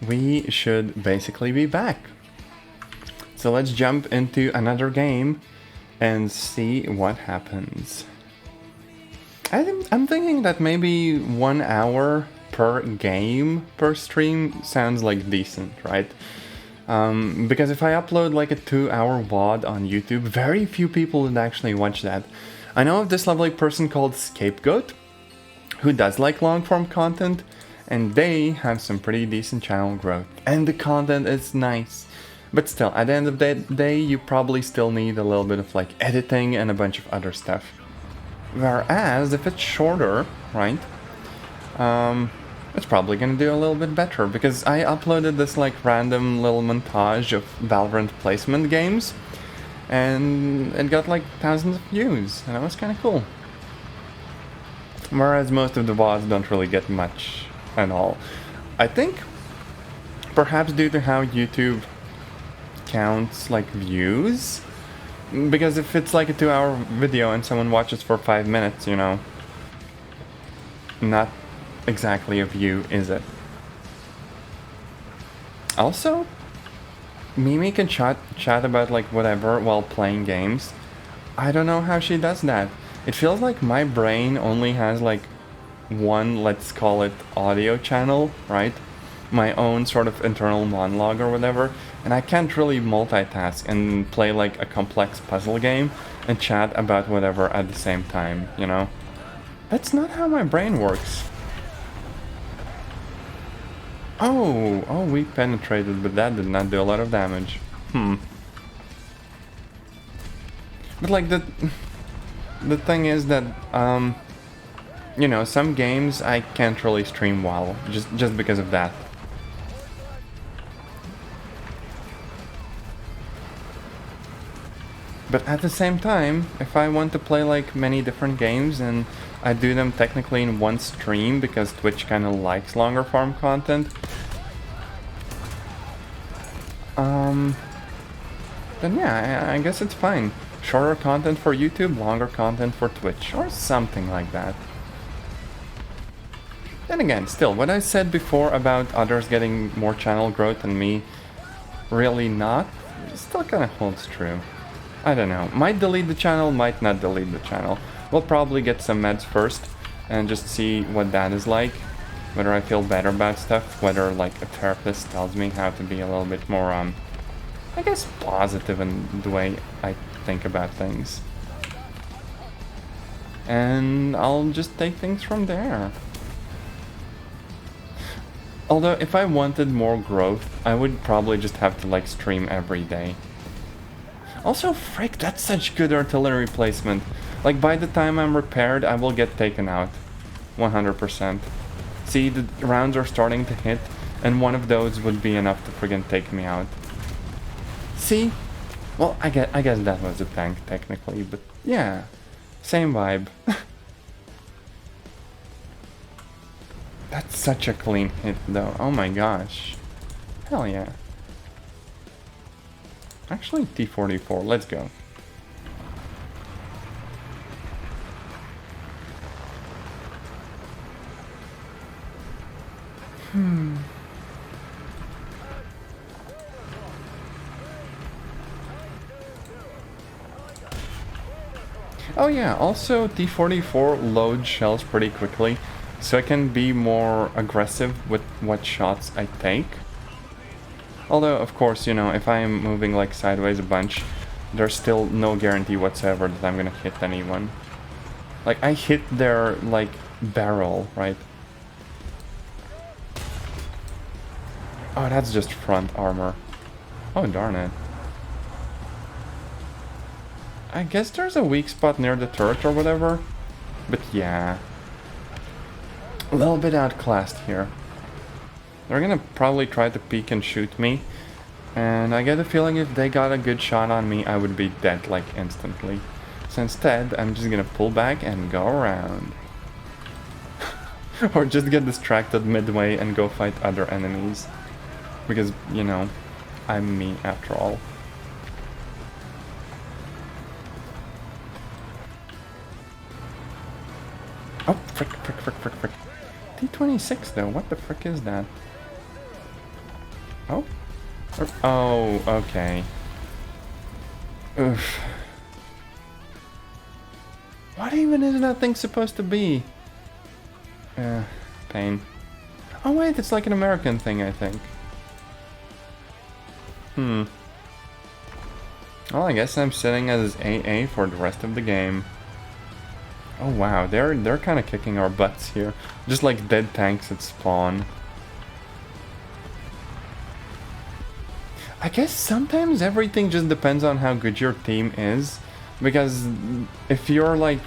we should basically be back. So let's jump into another game and see what happens. I'm thinking that maybe 1 hour per game per stream sounds like decent, right? Because if I upload like a 2-hour VOD on YouTube, very few people would actually watch that. I know of this lovely person called Scapegoat, who does like long form content, and they have some pretty decent channel growth. And the content is nice. But still, at the end of the day, you probably still need a little bit of like editing and a bunch of other stuff. Whereas, if it's shorter, right, it's probably gonna do a little bit better, because I uploaded this like random little montage of Valorant placement games, and it got like thousands of views, and that was kinda cool. Whereas most of the VODs don't really get much at all. I think, perhaps due to how YouTube counts like views, because if it's like a 2-hour video and someone watches for 5 minutes, you know, not exactly a view, is it? Also, Mimi can chat about like whatever while playing games. I don't know how she does that. It feels like my brain only has like one, let's call it audio channel, right? My own sort of internal monologue or whatever, and I can't really multitask and play like a complex puzzle game and chat about whatever at the same time, you know? That's not how my brain works. Oh, we penetrated, but that did not do a lot of damage. But like the thing is that, you know, some games I can't really stream well, just because of that. But at the same time, if I want to play like many different games and I do them technically in one stream because Twitch kind of likes longer form content, then yeah, I guess it's fine. Shorter content for YouTube, longer content for Twitch, or something like that. Then again, still, what I said before about others getting more channel growth than me, really not. still kind of holds true. I don't know. Might delete the channel, might not delete the channel. We'll probably get some meds first and just see what that is like. Whether I feel better about stuff, whether like a therapist tells me how to be a little bit more, I guess, positive in the way I think about things. And I'll just take things from there. Although, if I wanted more growth, I would probably just have to, like, stream every day. Also, frick, that's such good artillery placement. Like, by the time I'm repaired, I will get taken out. 100%. See, the rounds are starting to hit, and one of those would be enough to friggin' take me out. See? Well, I guess that was a tank, technically, but yeah. Same vibe. That's such a clean hit, though. Oh my gosh. Hell yeah. Actually, T-44. Let's go. Oh yeah, also T-44 loads shells pretty quickly, so I can be more aggressive with what shots I take. Although, of course, you know, if I'm moving like sideways a bunch, there's still no guarantee whatsoever that I'm gonna hit anyone. Like, I hit their, like, barrel, right? Oh, that's just front armor. Oh, darn it. I guess there's a weak spot near the turret or whatever. But yeah. A little bit outclassed here. They're gonna probably try to peek and shoot me. And I get a feeling if they got a good shot on me, I would be dead, like, instantly. So instead, I'm just gonna pull back and go around. Or just get distracted midway and go fight other enemies. Because, you know, I'm me after all. Oh, frick. T-26 though, what the frick is that? Oh? Oh, okay. Oof. What even is that thing supposed to be? Pain. Oh wait, it's like an American thing, I think. Well, I guess I'm sitting as AA for the rest of the game. Oh wow, they're kind of kicking our butts here. Just like dead tanks at spawn. I guess sometimes everything just depends on how good your team is. Because if you're like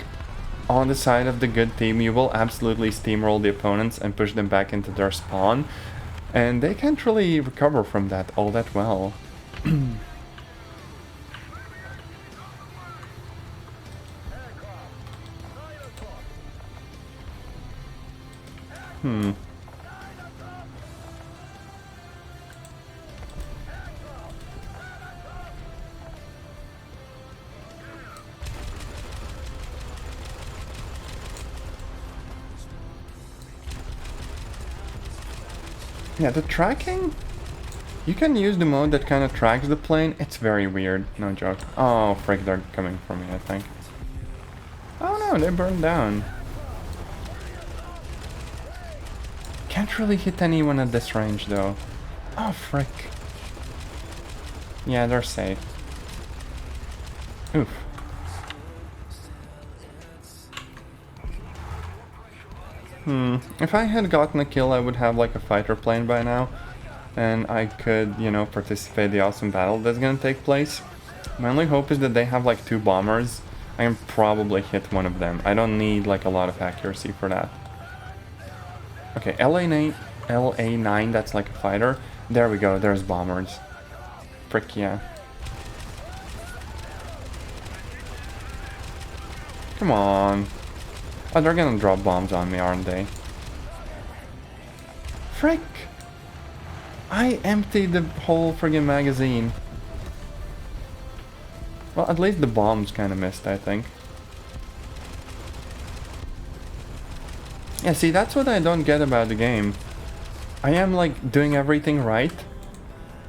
on the side of the good team, you will absolutely steamroll the opponents and push them back into their spawn. And they can't really recover from that all that well. Yeah, the tracking? You can use the mode that kind of tracks the plane. It's very weird, no joke. Oh, frick, they're coming for me, I think. Oh no, they burned down. Can't really hit anyone at this range, though. Oh, frick. Yeah, they're safe. Oof. If I had gotten a kill, I would have like a fighter plane by now. And I could, you know, participate in the awesome battle that's gonna take place. My only hope is that they have like 2 bombers. I can probably hit one of them. I don't need like a lot of accuracy for that. Okay, LA9, that's like a fighter. There we go, there's bombers. Frick yeah. Come on. Oh, they're gonna drop bombs on me, aren't they? Frick! I emptied the whole friggin' magazine. Well, at least the bombs kinda missed, I think. Yeah, see, that's what I don't get about the game. I am, like, doing everything right,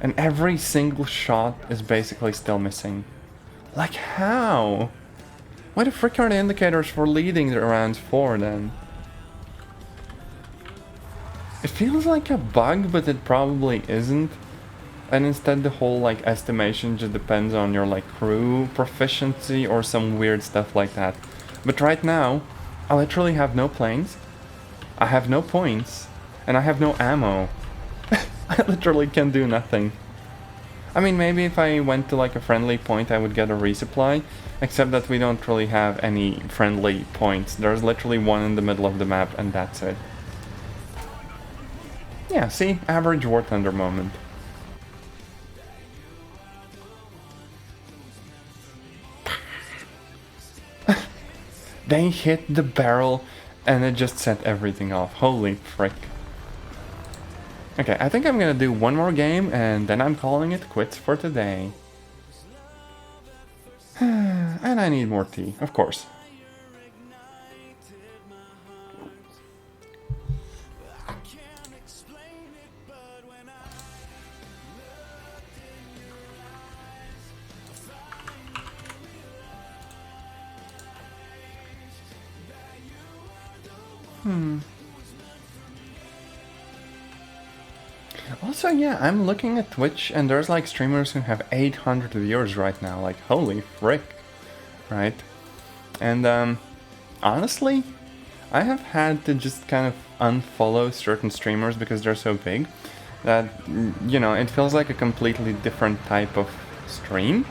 And every single shot is basically still missing. Like, how? Why the frick are the indicators for leading the rounds 4 then? It feels like a bug, but it probably isn't. And instead the whole like estimation just depends on your like crew proficiency or some weird stuff like that. But right now, I literally have no planes, I have no points, and I have no ammo. I literally can do nothing. I mean, maybe if I went to like a friendly point I would get a resupply, except that we don't really have any friendly points. There's literally one in the middle of the map and that's it. Yeah, see? Average War Thunder moment. They hit the barrel and it just set everything off. Holy frick. Okay, I think I'm gonna do one more game and then I'm calling it quits for today. And I need more tea, of course. Also, yeah, I'm looking at Twitch and there's like streamers who have 800 viewers right now, like holy frick, right? And honestly, I have had to just kind of unfollow certain streamers because they're so big that, you know, it feels like a completely different type of stream.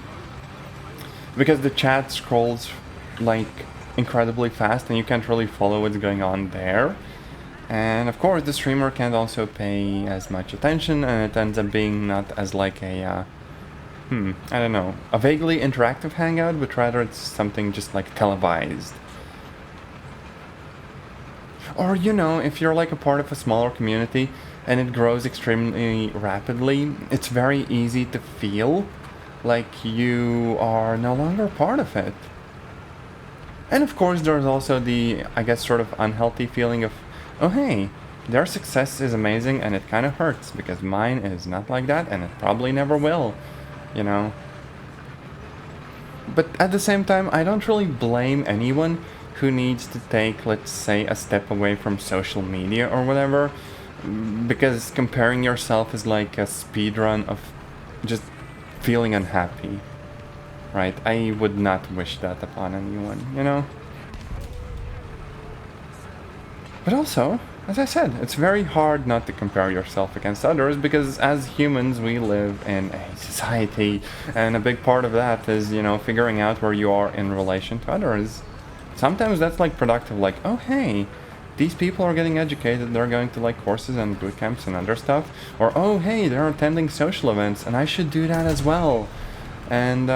Because the chat scrolls like incredibly fast and you can't really follow what's going on there. And of course the streamer can't also pay as much attention and it ends up being not as like a, I don't know, a vaguely interactive hangout, but rather it's something just like televised. Or, you know, if you're like a part of a smaller community and it grows extremely rapidly, it's very easy to feel like you are no longer part of it. And of course there's also the, I guess, sort of unhealthy feeling of, oh hey, their success is amazing and it kind of hurts because mine is not like that and it probably never will, you know. But at the same time, I don't really blame anyone who needs to take, let's say, a step away from social media or whatever, because comparing yourself is like a speedrun of just feeling unhappy, right? I would not wish that upon anyone, you know? But also, as I said, it's very hard not to compare yourself against others because as humans we live in a society and a big part of that is, you know, figuring out where you are in relation to others. Sometimes that's like productive, like, oh hey, these people are getting educated, they're going to like courses and boot camps and other stuff. Or oh hey, they're attending social events and I should do that as well. And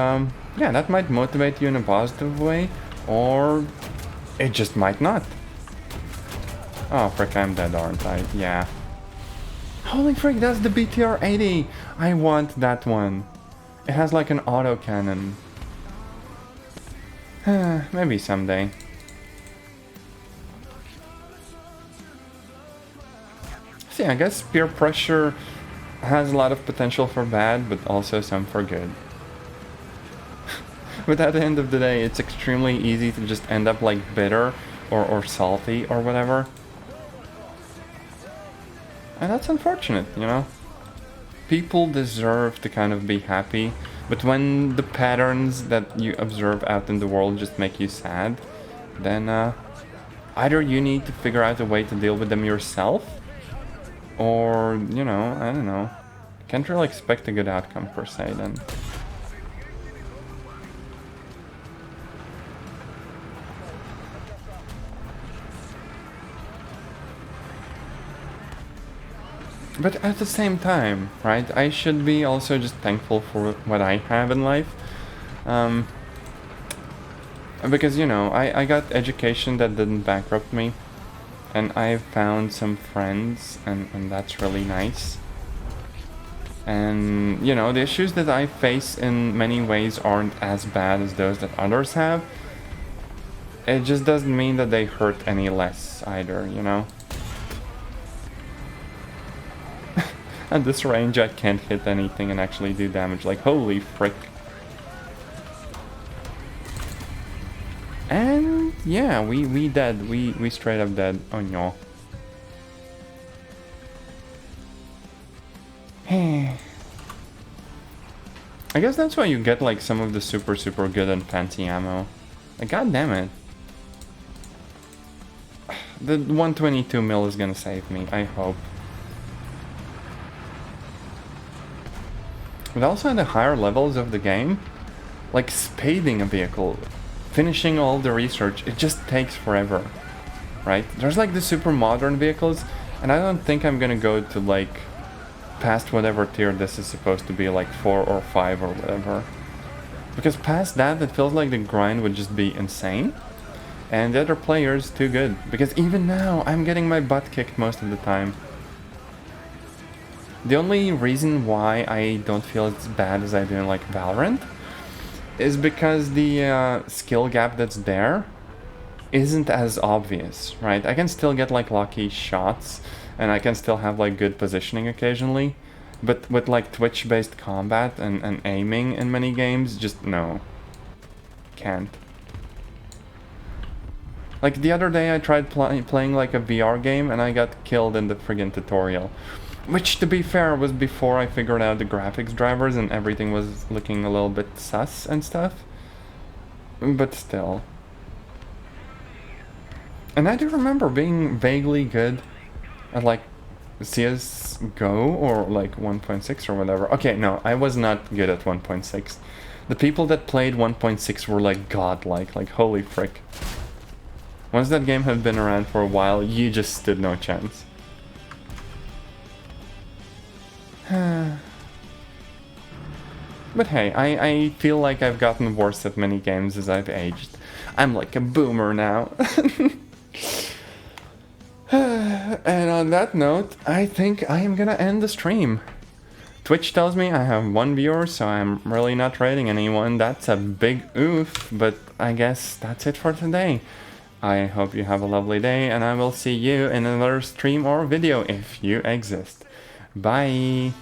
yeah, that might motivate you in a positive way, or it just might not. Oh frick, I'm dead, aren't I? Yeah. Holy frick, that's the BTR-80! I want that one. It has like an autocannon. Maybe someday. See, I guess peer pressure has a lot of potential for bad, but also some for good. But at the end of the day, it's extremely easy to just end up like bitter or salty or whatever. And that's unfortunate, you know? People deserve to kind of be happy, but when the patterns that you observe out in the world just make you sad, then either you need to figure out a way to deal with them yourself, or, you know, I don't know. Can't really expect a good outcome per se then. But at the same time, right, I should be also just thankful for what I have in life. Because, you know, I got education that didn't bankrupt me. And I found some friends, and that's really nice. And, you know, the issues that I face in many ways aren't as bad as those that others have. It just doesn't mean that they hurt any less either, you know? At this range, I can't hit anything and actually do damage. Like, holy frick. And yeah, we dead. We straight up dead. Oh no. I guess that's why you get like some of the super good and fancy ammo. Like, god damn it. The 122 mil is gonna save me, I hope. But also in the higher levels of the game, like spading a vehicle, finishing all the research, it just takes forever, right? There's like the super modern vehicles, and I don't think I'm gonna go to like past whatever tier this is supposed to be, like 4 or 5 or whatever. Because past that, it feels like the grind would just be insane. And the other player's too good. Because even now, I'm getting my butt kicked most of the time. The only reason why I don't feel as bad as I do in like Valorant is because the skill gap that's there isn't as obvious, right? I can still get like lucky shots, and I can still have like good positioning occasionally, but with like Twitch-based combat and aiming in many games, just no. Can't. Like the other day I tried playing like a VR game and I got killed in the friggin' tutorial. Which, to be fair, was before I figured out the graphics drivers and everything was looking a little bit sus and stuff. But still. And I do remember being vaguely good at like CSGO or like 1.6 or whatever. Okay, no, I was not good at 1.6. The people that played 1.6 were like godlike, like holy frick. Once that game had been around for a while, you just stood no chance. But hey, I feel like I've gotten worse at many games as I've aged. I'm like a boomer now. And on that note, I think I am gonna end the stream. Twitch tells me I have 1 viewer, so I'm really not rating anyone. That's a big oof, but I guess that's it for today. I hope you have a lovely day, and I will see you in another stream or video if you exist. Bye!